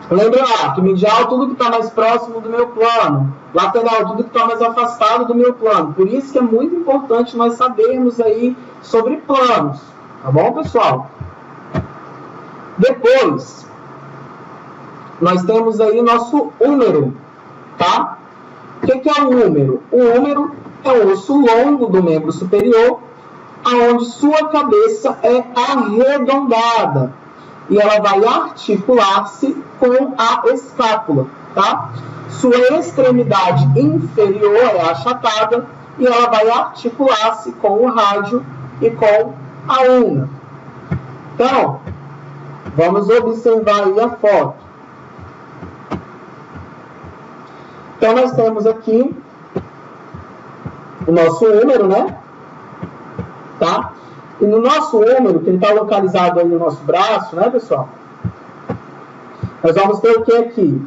Lembra lá, que medial tudo que está mais próximo do meu plano, lateral tudo que está mais afastado do meu plano. Por isso que é muito importante nós sabermos aí sobre planos, tá bom, pessoal? Depois, nós temos aí nosso húmero, tá? O que é o húmero? O húmero é o osso longo do membro superior, aonde sua cabeça é arredondada e ela vai articular-se com a escápula, tá? Sua extremidade inferior é achatada e ela vai articular-se com o rádio e com a ulna. Então, vamos observar aí a foto. Então, nós temos aqui o nosso húmero, né? Tá? E no nosso húmero, que ele está localizado aí no nosso braço, né, pessoal? Nós vamos ter o que aqui?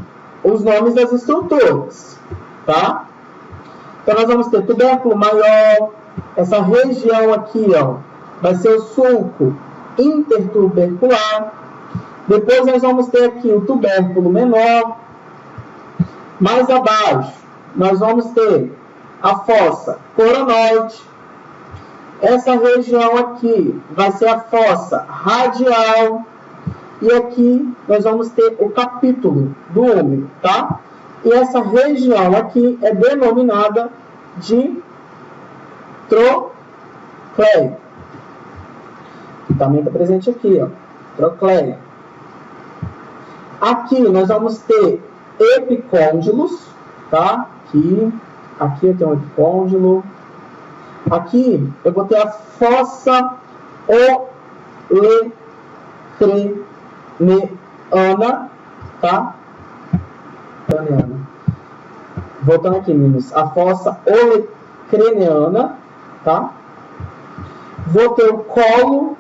Os nomes das estruturas, tá? Então, nós vamos ter tubérculo maior. Essa região aqui, ó, vai ser o sulco intertubercular. Depois, nós vamos ter aqui o tubérculo menor. Mais abaixo, nós vamos ter a fossa coronoide. Essa região aqui vai ser a fossa radial. E aqui nós vamos ter o capítulo do húmero, tá? E essa região aqui é denominada de trocléia. Que também está presente aqui, ó. Trocléia. Aqui nós vamos ter epicôndilos, tá? Aqui eu tenho um epicôndilo. Aqui eu vou ter a fossa olecraneana, tá? Voltando aqui, meninos. A fossa olecraneana, tá? Vou ter o colo,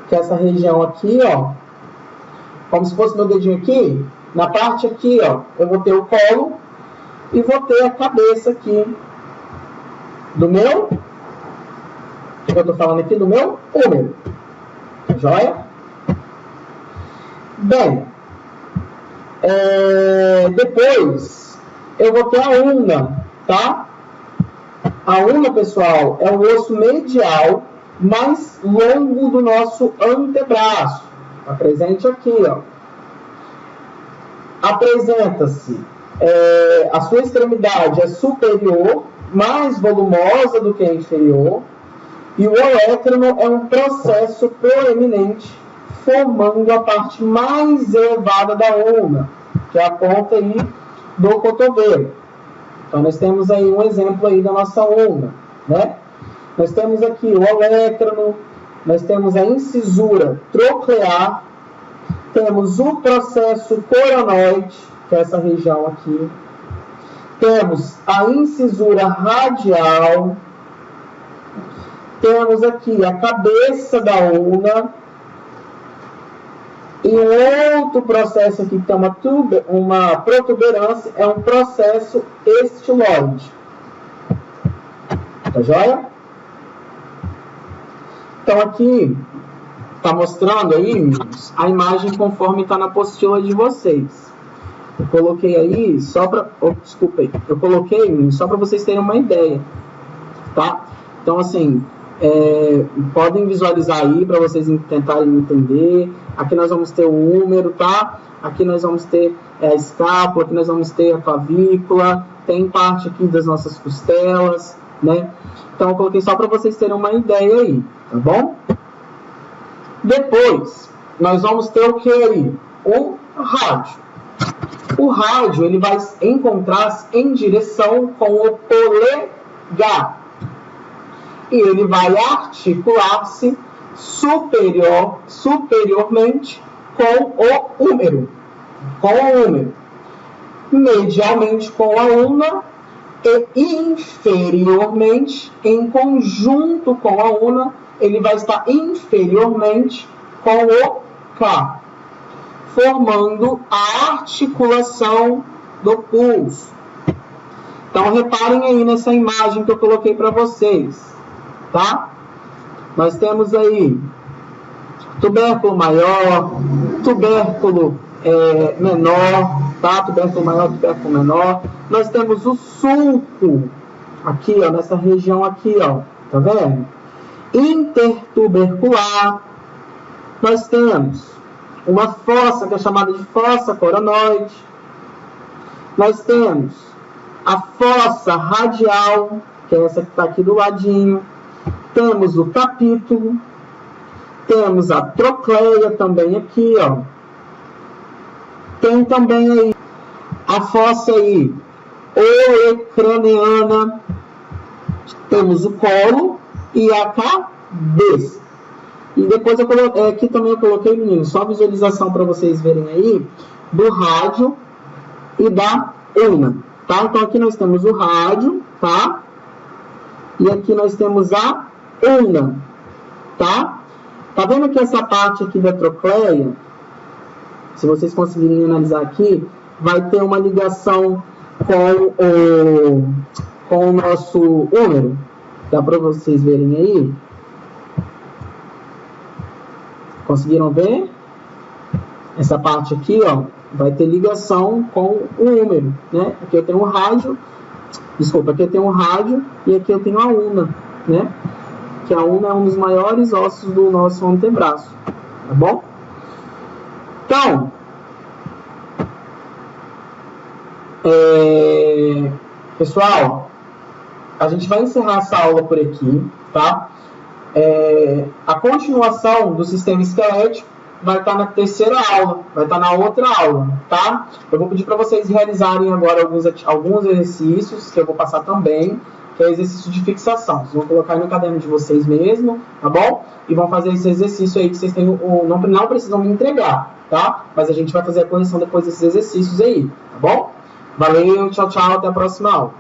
que é essa região aqui, ó. Como se fosse meu dedinho aqui. Na parte aqui, ó, eu vou ter o colo. e vou ter a cabeça aqui do meu, o que eu estou falando aqui, do meu húmero. Joia? Bem, depois eu vou ter a ulna, tá? A ulna, pessoal, é o osso medial mais longo do nosso antebraço. Está presente aqui, ó. Apresenta-se, a sua extremidade é superior, mais volumosa do que a inferior, e o olétrono é um processo proeminente, formando a parte mais elevada da ulna, que é a ponta aí do cotovelo. Então, nós temos aí um exemplo aí da nossa ulna, né? Nós temos aqui o olétrono, nós temos a incisura troclear, temos o processo coronoide, que é essa região aqui. Temos a incisura radial. Temos aqui a cabeça da ulna. E um outro processo aqui que tem uma protuberância é um processo estiloide. Tá joia? Então aqui está mostrando aí, meninos, a imagem conforme está na apostila de vocês. Eu coloquei aí só para... desculpa aí. Eu coloquei, meninos, só para vocês terem uma ideia. Tá? Então, assim, podem visualizar aí para vocês tentarem entender. Aqui nós vamos ter o húmero, tá? Aqui nós vamos ter a escápula, aqui nós vamos ter a clavícula. Tem parte aqui das nossas costelas, né? Então, eu coloquei só para vocês terem uma ideia aí, tá bom? Depois, nós vamos ter o que aí? O rádio. O rádio, ele vai encontrar-se em direção com o polegar. E ele vai articular-se superiormente com o húmero. Medialmente com a ulna e inferiormente, em conjunto com a ulna, ele vai estar inferiormente com o K, formando a articulação do pulso. Então, reparem aí nessa imagem que eu coloquei para vocês, tá? Nós temos aí tubérculo maior, tubérculo menor, tá? Tubérculo maior, tubérculo menor. Nós temos o sulco, aqui, ó, nessa região aqui, ó, tá vendo? Intertubercular. Nós temos uma fossa que é chamada de fossa coronoide. Nós temos a fossa radial, que é essa que está aqui do ladinho. Temos o capítulo. Temos a trocleia também aqui, ó. Tem também aí a fossa aí olecraneana. Temos o colo e a cabeça. E depois eu coloquei, aqui também eu coloquei, meninos, só visualização para vocês verem aí, do rádio e da ulna, tá? Então aqui nós temos o rádio, tá? E aqui nós temos a ulna, tá? Tá vendo que essa parte aqui da trocleia, se vocês conseguirem analisar aqui, vai ter uma ligação com o nosso húmero. Dá para vocês verem aí? Conseguiram ver? Essa parte aqui, ó, vai ter ligação com o húmero, né? Aqui eu tenho um rádio, desculpa, aqui eu tenho um rádio e aqui eu tenho a ulna, né? Que a ulna é um dos maiores ossos do nosso antebraço, tá bom? Então, pessoal, a gente vai encerrar essa aula por aqui, tá? A continuação do sistema esquelético vai estar na terceira aula, vai estar na outra aula, tá? Eu vou pedir para vocês realizarem agora alguns exercícios que eu vou passar também, que é exercício de fixação. Vocês vão colocar no caderno de vocês mesmo, tá bom? E vão fazer esse exercício aí que vocês têm, não precisam me entregar, tá? Mas a gente vai fazer a correção depois desses exercícios aí, tá bom? Valeu, tchau, tchau, até a próxima aula.